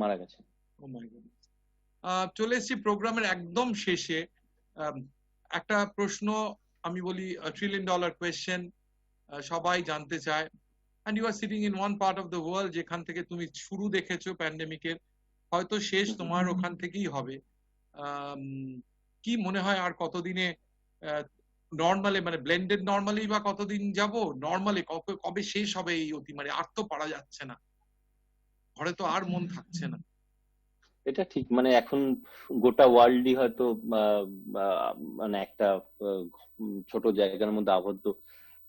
মারা গেছেন। ও মাই গড। চলে এসেছি প্রোগ্রামের একদম শেষে। একটা প্রশ্ন আমি বলি, $1 trillion কোয়েশ্চেন, সবাই জানতে চায়। and you are sitting in one part of the world যেখান থেকে তুমি শুরু দেখেছো প্যান্ডেমিকের, হয়তো শেষ তোমার ওখান থেকেই হবে। কি মনে হয় আর কতদিনে নর্মালি, মানে ব্লেন্ডেড নর্মালি বা কতদিন যাব? নর্মালি কবে শেষ হবে এই অতিমারি? আর তো পারা যাচ্ছে না, ঘরে তো আর মন থাকছে না। এটা ঠিক, মানে এখন গোটা ওয়ার্ল্ডই হয়তো মানে একটা ছোট জায়গার মধ্যে আবদ্ধ,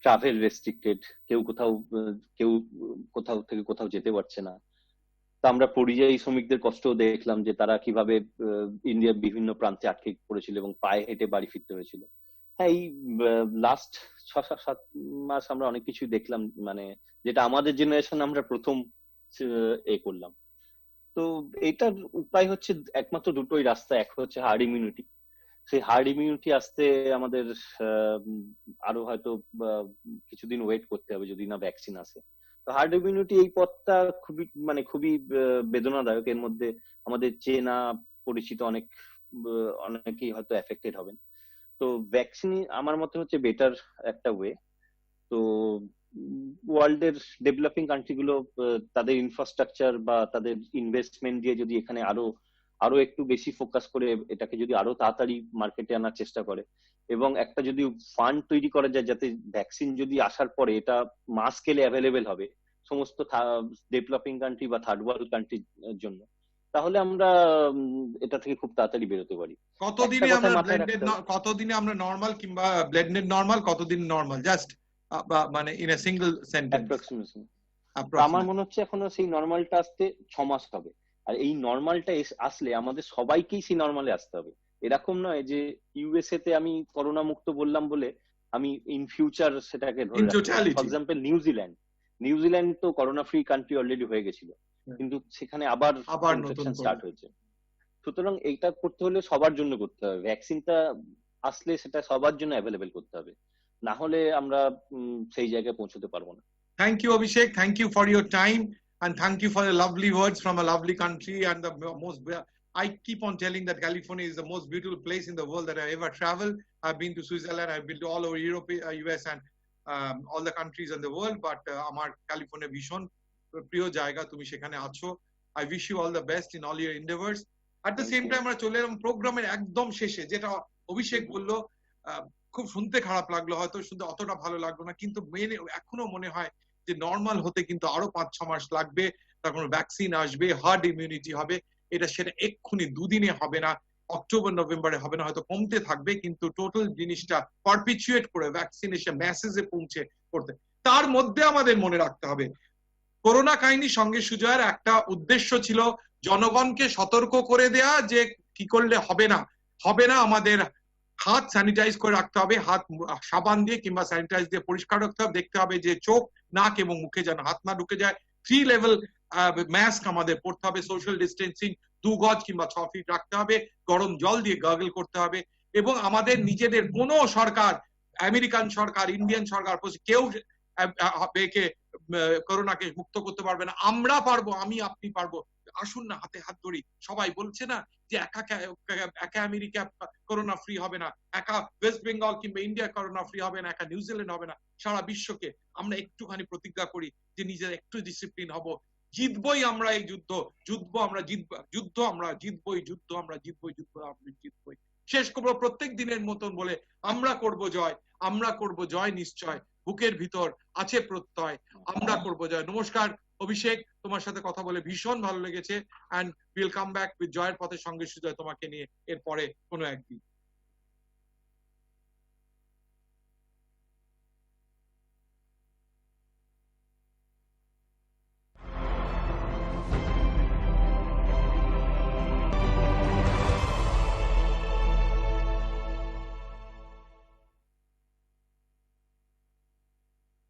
ট্রাভেল রেস্ট্রিক্টেড, কেউ কোথাও থেকে কোথাও যেতে পারছে না। তা আমরা পরিযায়ী শ্রমিকদের কষ্ট দেখলাম, যে তারা কিভাবে ইন্ডিয়ার বিভিন্ন প্রান্তে আটকে পড়েছিল এবং পায়ে হেঁটে বাড়ি ফিরতে হয়েছিল। হ্যাঁ, এই লাস্ট 6-7 মাস আমরা অনেক কিছু দেখলাম, মানে যেটা আমাদের জেনারেশন আমরা প্রথম করলাম। তো এটার উপায় হচ্ছে একমাত্র দুটোই রাস্তা। এক হচ্ছে হার্ড ইমিউনিটি। সেই হার্ড ইমিউনিটি আসতে আমাদের আরো হয়তো কিছুদিন ওয়েট করতে হবে, যদি না ভ্যাকসিন আসে। তো হার্ড ইমিউনিটি এই পথটা খুবই বেদনাদায়ক। এর মধ্যে আমাদের চেনা পরিচিত অনেকেই হয়তো এফেক্টেড হবেন। তো ভ্যাকসিন আমার মতে হচ্ছে বেটার একটা ওয়ে। তো ওয়ার্ল্ডের ডেভেলপিং কান্ট্রিগুলো তাদের ইনফ্রাস্ট্রাকচার বা তাদের ইনভেস্টমেন্ট দিয়ে যদি এখানে আরো একটু বেশি ফোকাস করে এটাকে যদি আরো তাড়াতাড়ি মার্কেটে আনার চেষ্টা করে, এবং একটা যদি ফান্ড তৈরি করা যায়, যাতে ভ্যাকসিন যদি আসার পরে এটা মাস স্কেলে অ্যাভেলেবেল হবে সমস্ত ডেভেলপিং কান্ট্রি বা থার্ড ওয়ার্ল্ড কান্ট্রির জন্য, তাহলে আমরা এটা থেকে খুব তাড়াতাড়ি বেরোতে পারি। কতদিনে আমরা নরমাল কিংবা ব্লেন্ডেড নরমাল, কতদিন নরমাল, জাস্ট মানে ইন আ সিঙ্গেল সেন্টেন্স? আমার মনে হচ্ছে এখনো সেই নরমালটা আসতে 6 মাস হবে। আর এই নর্মালটা আসলে আমাদের সবাইকেই সেই নর্মালে আসতে হবে। এরকম নয় যে ইউএসএ তে আমি করোনা মুক্ত বললাম বলে আমি ইন ফিউচার সেটাকে ধরে রাখবো। ফর এক্সাম্পল নিউজিল্যান্ড তো করোনা ফ্রি কান্ট্রি অলরেডি হয়ে গেছিল, কিন্তু সেখানে আবার ইনফেকশন স্টার্ট হয়েছে। সুতরাং এইটা করতে হলে সবার জন্য করতে হবে, ভ্যাকসিনটা আসলে সেটা সবার জন্য অ্যাভেলেবেল করতে হবে, না হলে আমরা সেই জায়গায় পৌঁছতে পারবো না। Thank you, Abhishek. Thank you for your time, and thank you for the lovely words from a lovely country. And I keep on telling that California is the most beautiful place in the world that I've ever traveled. I've been to Switzerland, I've been to all over Europe, US, and all the countries in the world. But আমার California ভীষণ প্রিয় জায়গা, তুমি সেখানে আছো। I wish you all the best in all your endeavors. At the same time, আমরা চলে এলাম প্রোগ্রামের একদম শেষে, যেটা অভিষেক বললো খুব শুনতে খারাপ লাগলো, হয়তো শুনতে অতটা ভালো লাগলো না, কিন্তু এখনো মনে হয় যে নর্মাল হতে কিন্তু আরো 5-6 মাস লাগবে, তখন ভ্যাকসিন আসবে, হার্ড ইমিউনিটি হবে। সেটা এক্ষুনি দুদিনে হবে না, অক্টোবর নভেম্বরে হবে না, হয়তো কমতে থাকবে, কিন্তু টোটাল জিনিসটা পারপিচুয়েট করে ভ্যাকসিন এসে মেসেজে পৌঁছে করতে। তার মধ্যে আমাদের মনে রাখতে হবে করোনা কাহিনীর সঙ্গে সুজয়ের একটা উদ্দেশ্য ছিল জনগণকে সতর্ক করে দেয়া যে কি করলে হবে না, আমাদের হাত স্যানিটাইজ করে রাখতে হবে, হাত সাবান দিয়ে কিংবা স্যানিটাইজ দিয়ে পরিষ্কার রাখতে হবে, দেখতে হবে যে চোখ, নাক এবং মুখে যেন হাত না ঢুকে যায়, 3 লেভেল মাস্ক আমাদের পরতে হবে, সোশ্যাল ডিস্টেন্সিং 2 গজ কিংবা 6 ফিট রাখতে হবে, গরম জল দিয়ে গার্গল করতে হবে, এবং আমাদের নিজেদের কোনো সরকার, আমেরিকান সরকার, ইন্ডিয়ান সরকার, কেউ করোনাকে মুক্ত করতে পারবে না। আমরা পারবো, আমি আপনি পারবো। আসুন না হাতে হাত ধরি। সবাই বলছে না যে একা আমেরিকা করোনা ফ্রি হবে না, একা ওয়েস্ট বেঙ্গল কিংবা ইন্ডিয়া করোনা ফ্রি হবে না, একা নিউজিল্যান্ড হবে না, সারা বিশ্বকে আমরা একটুখানি প্রতিজ্ঞা করি যে নিজের একটু ডিসিপ্লিন হব, জিতবই আমরা এই যুদ্ধ আমরা জিতবই। শেষ করবো প্রত্যেক দিনের মতন বলে, আমরা করব জয় নিশ্চয়, বুকের ভিতর আছে প্রত্যয়, আমরা করব জয়। নমস্কার অভিষেক, তোমার সাথে কথা বলে ভীষণ ভালো লেগেছে, and we'll come back with জয়ের পথে সঙ্গে সুজয় তোমাকে নিয়ে এরপরে কোনো একদিন।